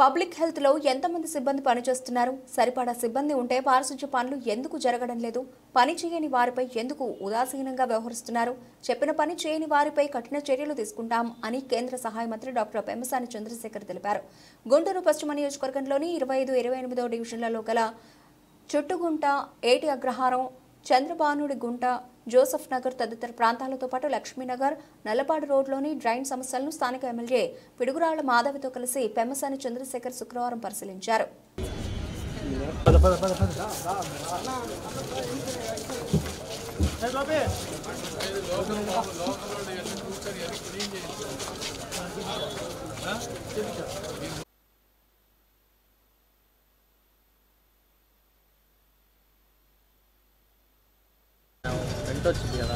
Public health లో ఎంతమంది సిబ్బంది పనిచేస్తున్నారు? సరిపడా సిబ్బంది ఉంటే పారిశుధ్య పనులు ఎందుకు జరగడం లేదు? పని చేయని వారిపై ఎందుకు ఉదాసీనంగా వ్యవహరిస్తున్నారు? చెప్పిన పని చేయని వారిపై కఠిన చర్యలు తీసుకుంటాం అని కేంద్ర సహాయ మంత్రి డాక్టర్ పెమ్మసాని చంద్రశేఖర్ తెలిపారు. గుంటూరు పశ్చిమ నియోజకవర్గంలోని 25, 28వ డివిజన్లలో గల చుట్టుగుంట, ఏటి అగ్రహారం, చంద్రబానుడి గుంట, జోసెఫ్ నగర్ తదితర ప్రాంతాలతో పాటు లక్ష్మీనగర్, నల్లపాడు రోడ్లోని డ్రైన్ సమస్యలను స్థానిక ఎమ్మెల్యే పిడుగురాళ్ల మాధవితో కలిసి పెమ్మసాని చంద్రశేఖర్ శుక్రవారం పరిశీలించారు. వచ్చింది కదా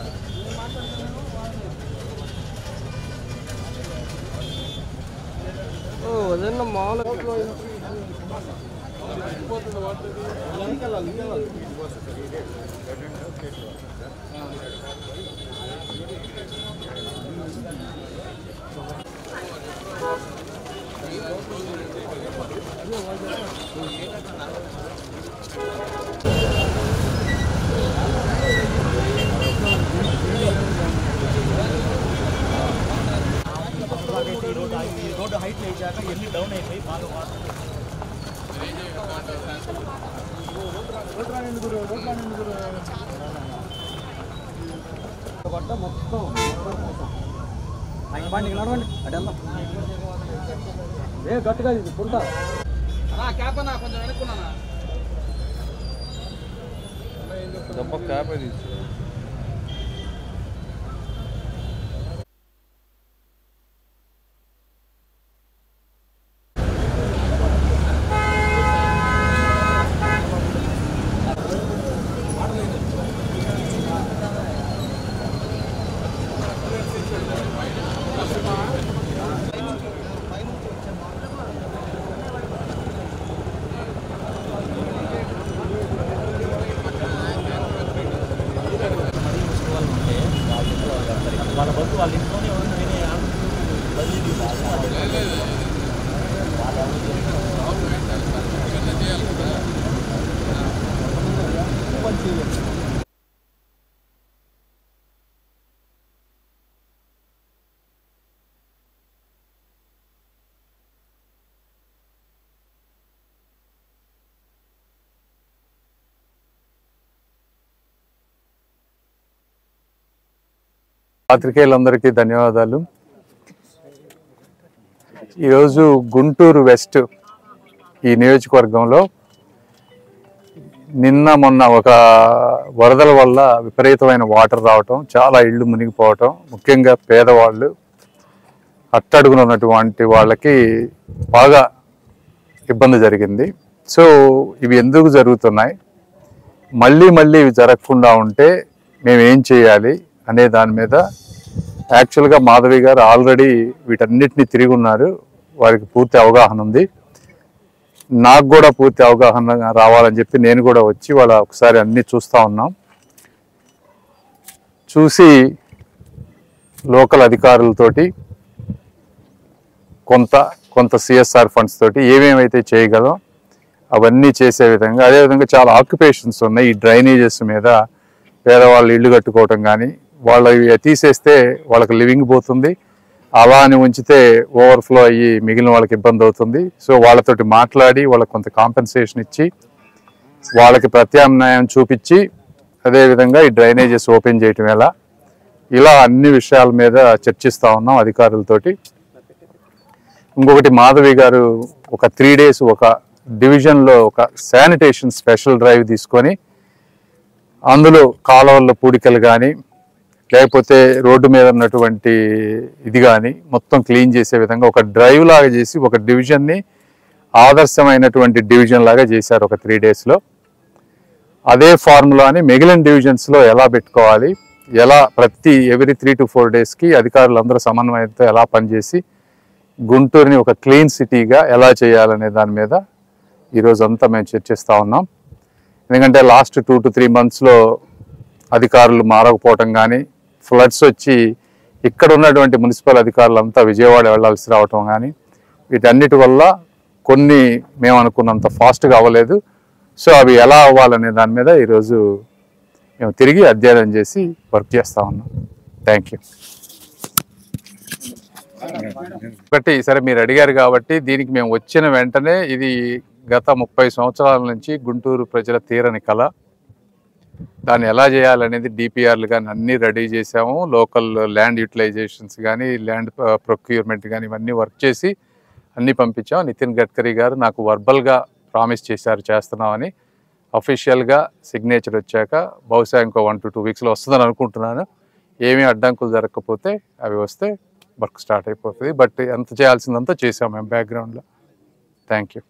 అదన్నా మామూలుగా రోడ్డు హైట్ వేసాక ఎన్ని డౌన్ అయిపోయి బాగా మొత్తం నడవండి అడెల్లా ఏ గట్టుగా పుంటా క్యాప్ అన్నా కొంచెం వెనుక్కున్నా గొప్ప క్యాప్ అది వాళ్ళ బస్సు వాళ్ళ ఇంట్లోనే పాత్రికేయులందరికీ ధన్యవాదాలు. ఈరోజు గుంటూరు వెస్ట్ ఈ నియోజకవర్గంలో నిన్న మొన్న ఒక వరదల వల్ల విపరీతమైన వాటర్ రావటం, చాలా ఇళ్ళు మునిగిపోవటం, ముఖ్యంగా పేదవాళ్ళు, అట్టడుగున ఉన్నటువంటి వాళ్ళకి బాగా ఇబ్బంది జరిగింది. సో ఇవి ఎందుకు జరుగుతున్నాయి, మళ్ళీ ఇవి జరగకుండా ఉంటే మేము ఏం చేయాలి అనే దాని మీద యాక్చువల్గా మాధవి గారు ఆల్రెడీ వీటన్నిటిని తిరిగి ఉన్నారు. వారికి పూర్తి అవగాహన ఉంది. నాకు కూడా పూర్తి అవగాహన రావాలని చెప్పి నేను కూడా వచ్చి వాళ్ళ ఒకసారి అన్నీ చూస్తూ ఉన్నాం. చూసి లోకల్ అధికారులతోటి కొంత సిఎస్ఆర్ ఫండ్స్ తోటి ఏమేమైతే చేయగలం అవన్నీ చేసే విధంగా, అదేవిధంగా చాలా ఆక్యుపేషన్స్ ఉన్నాయి ఈ డ్రైనేజెస్ మీద. పేదవాళ్ళు ఇళ్ళు కట్టుకోవటం కానీ, వాళ్ళు తీసేస్తే వాళ్ళకి లివింగ్ పోతుంది, అలా అని ఉంచితే ఓవర్ఫ్లో అయ్యి మిగిలిన వాళ్ళకి ఇబ్బంది అవుతుంది. సో వాళ్ళతోటి మాట్లాడి వాళ్ళకి కొంత కాంపెన్సేషన్ ఇచ్చి వాళ్ళకి ప్రత్యామ్నాయం చూపించి, అదేవిధంగా ఈ డ్రైనేజెస్ ఓపెన్ చేయటం ఎలా, ఇలా అన్ని విషయాల మీద చర్చిస్తూ ఉన్నాం అధికారులతోటి. ఇంకొకటి మాధవి గారు ఒక 3 days ఒక డివిజన్లో ఒక శానిటేషన్ స్పెషల్ డ్రైవ్ తీసుకొని అందులో కాలువల్లో పూడికలు కానీ లేకపోతే రోడ్డు మీద ఉన్నటువంటి ఇది కానీ మొత్తం క్లీన్ చేసే విధంగా ఒక డ్రైవ్ లాగా చేసి ఒక డివిజన్ని ఆదర్శమైనటువంటి డివిజన్ లాగా చేశారు ఒక 3 daysలో. అదే ఫార్ములాని మిగిలిన డివిజన్స్లో ఎలా పెట్టుకోవాలి, ఎలా ఎవ్రీ 3 to 4 daysకి అధికారులందరూ సమన్వయంతో ఎలా పనిచేసి గుంటూరుని ఒక క్లీన్ సిటీగా ఎలా చేయాలనే దాని మీద ఈరోజు అంతా మేము చర్చిస్తూ ఉన్నాం. ఎందుకంటే లాస్ట్ 2 to 3 monthsలో అధికారులు మారకపోవటం కానీ, ఫ్లడ్స్ వచ్చి ఇక్కడ ఉన్నటువంటి మున్సిపల్ అధికారులంతా విజయవాడ వెళ్లాల్సి రావటం కానీ, వీటన్నిటి వల్ల కొన్ని మేము అనుకున్నంత ఫాస్ట్గా అవ్వలేదు. సో అవి ఎలా అవ్వాలనే దాని మీద ఈరోజు మేము తిరిగి అధ్యయనం చేసి వర్క్ చేస్తూ ఉన్నాం. Thank you. ఒకటి సరే మీరు అడిగారు కాబట్టి దీనికి మేము వచ్చిన వెంటనే ఇది గత 30 సంవత్సరాల నుంచి గుంటూరు ప్రజల తీరని కళ. దాన్ని ఎలా చేయాలనేది డిపిఆర్లు కానీ అన్నీ రెడీ చేసాము. లోకల్ ల్యాండ్ యూటిలైజేషన్స్ కానీ ల్యాండ్ ప్రొక్యూర్మెంట్ కానీ ఇవన్నీ వర్క్ చేసి అన్నీ పంపించాం. నితిన్ గడ్కరీ గారు నాకు వర్బల్గా ప్రామిస్ చేశారు చేస్తున్నామని. అఫీషియల్గా సిగ్నేచర్ వచ్చాక బహుశా ఇంకో 1 to 2 వీక్స్లో వస్తుందని అనుకుంటున్నాను. ఏమీ అడ్డంకులు జరగకపోతే అవి వస్తే వర్క్ స్టార్ట్ అయిపోతుంది. బట్ ఎంత చేయాల్సిందంతా చేసాం మేము బ్యాక్గ్రౌండ్లో. Thank you.